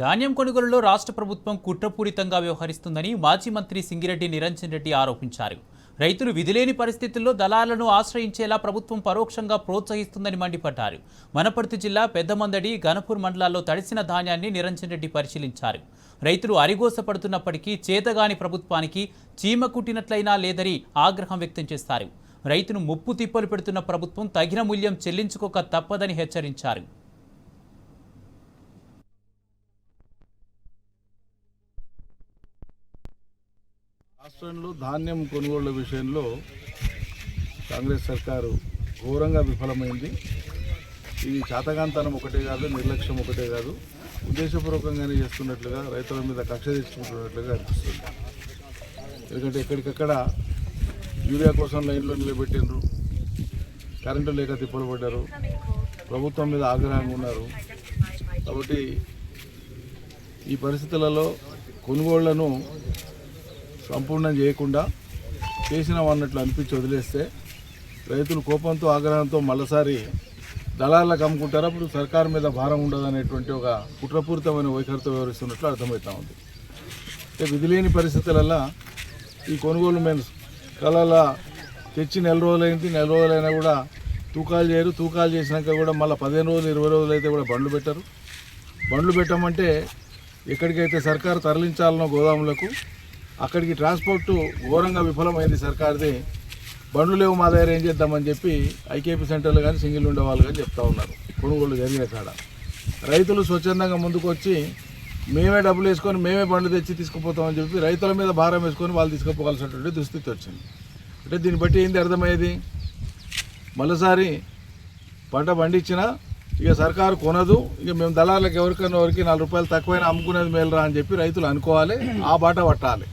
ధాన్యం కొనుగోలులో రాష్ట్ర ప్రభుత్వం కుట్రపూరితంగా వ్యవహరిస్తుందని మాజీ మంత్రి సింగిరెడ్డి నిరంజన్ రెడ్డి ఆరోపించారు. రైతులు విధిలేని పరిస్థితుల్లో దళాలను ఆశ్రయించేలా ప్రభుత్వం పరోక్షంగా ప్రోత్సహిస్తుందని మండిపడ్డారు. వనపర్తి జిల్లా పెద్దమందడి, గణపూర్ మండలాల్లో తడిసిన ధాన్యాన్ని నిరంజన్ రెడ్డి పరిశీలించారు. రైతులు అరిగోసపడుతున్నప్పటికీ చేతగాని ప్రభుత్వానికి చీమ కుట్టినట్లయినా లేదని ఆగ్రహం వ్యక్తం చేశారు. రైతును ముప్పు తిప్పలు పెడుతున్న ప్రభుత్వం తగిన మూల్యం చెల్లించుకోక తప్పదని హెచ్చరించారు. రాష్ట్రంలో ధాన్యం కొనుగోళ్ల విషయంలో కాంగ్రెస్ సర్కారు ఘోరంగా విఫలమైంది. ఇది చాతగాంతనం ఒకటే కాదు, నిర్లక్ష్యం ఒకటే కాదు, ఉద్దేశపూర్వకంగానే చేస్తున్నట్లుగా రైతుల మీద కక్ష తెచ్చుకుంటున్నట్లుగా అనిపిస్తుంది. ఎందుకంటే ఎక్కడికక్కడ యూరియా కోసం లైన్లో నిలబెట్టిండ్రు, కరెంటు లేక తిప్పలు పడ్డారు, ప్రభుత్వం మీద ఆగ్రహంగా ఉన్నారు. కాబట్టి ఈ పరిస్థితులలో కొనుగోళ్లను సంపూర్ణం చేయకుండా చేసినామన్నట్లు అనిపించి వదిలేస్తే రైతులు కోపంతో ఆగ్రహంతో మళ్ళీసారి దళాలకు అమ్ముకుంటారు. అప్పుడు సర్కారు మీద భారం ఉండదు అనేటువంటి ఒక కుట్రపూరితమైన వైఖరితో వ్యవహరిస్తున్నట్లు అర్థమవుతా ఉంది. అంటే విధిలేని పరిస్థితులలో ఈ కొనుగోలు మేము కళల తెచ్చి నెల రోజులైంది, నెల రోజులైనా కూడా తూకాలు చేయరు. తూకాలు చేసినాక కూడా మళ్ళీ 15 రోజులు 20 రోజులు అయితే కూడా బండ్లు పెట్టరు. బండ్లు పెట్టమంటే ఎక్కడికైతే సర్కారు తరలించాలనో గోదాములకు అక్కడికి ట్రాన్స్పోర్ట్ ఘోరంగా విఫలమైంది సర్కార్ది. బండ్లు లేవు మా దగ్గర, ఏం చేద్దామని చెప్పి ఐకేపీ సెంటర్లు కానీ సింగిల్ ఉండే వాళ్ళు కానీ చెప్తా ఉన్నారు. కొనుగోలు జరిగిన కాడ రైతులు స్వచ్ఛందంగా ముందుకు వచ్చి మేమే డబ్బులు వేసుకొని మేమే బండ్లు తెచ్చి తీసుకుపోతామని చెప్పి రైతుల మీద భారం వేసుకొని వాళ్ళు తీసుకుపోవాల్సినటువంటి దుస్థితి వచ్చింది. అంటే దీన్ని బట్టి ఏంది అర్థమయ్యేది, మరోసారి పంట పండించినా ఇక సర్కారు కొనదు, ఇక మేము దళాలకు ఎవరికి 4 రూపాయలు తక్కువైనా అమ్ముకునేది మేలురా అని చెప్పి రైతులు అనుకోవాలి, ఆ బాట పట్టాలి.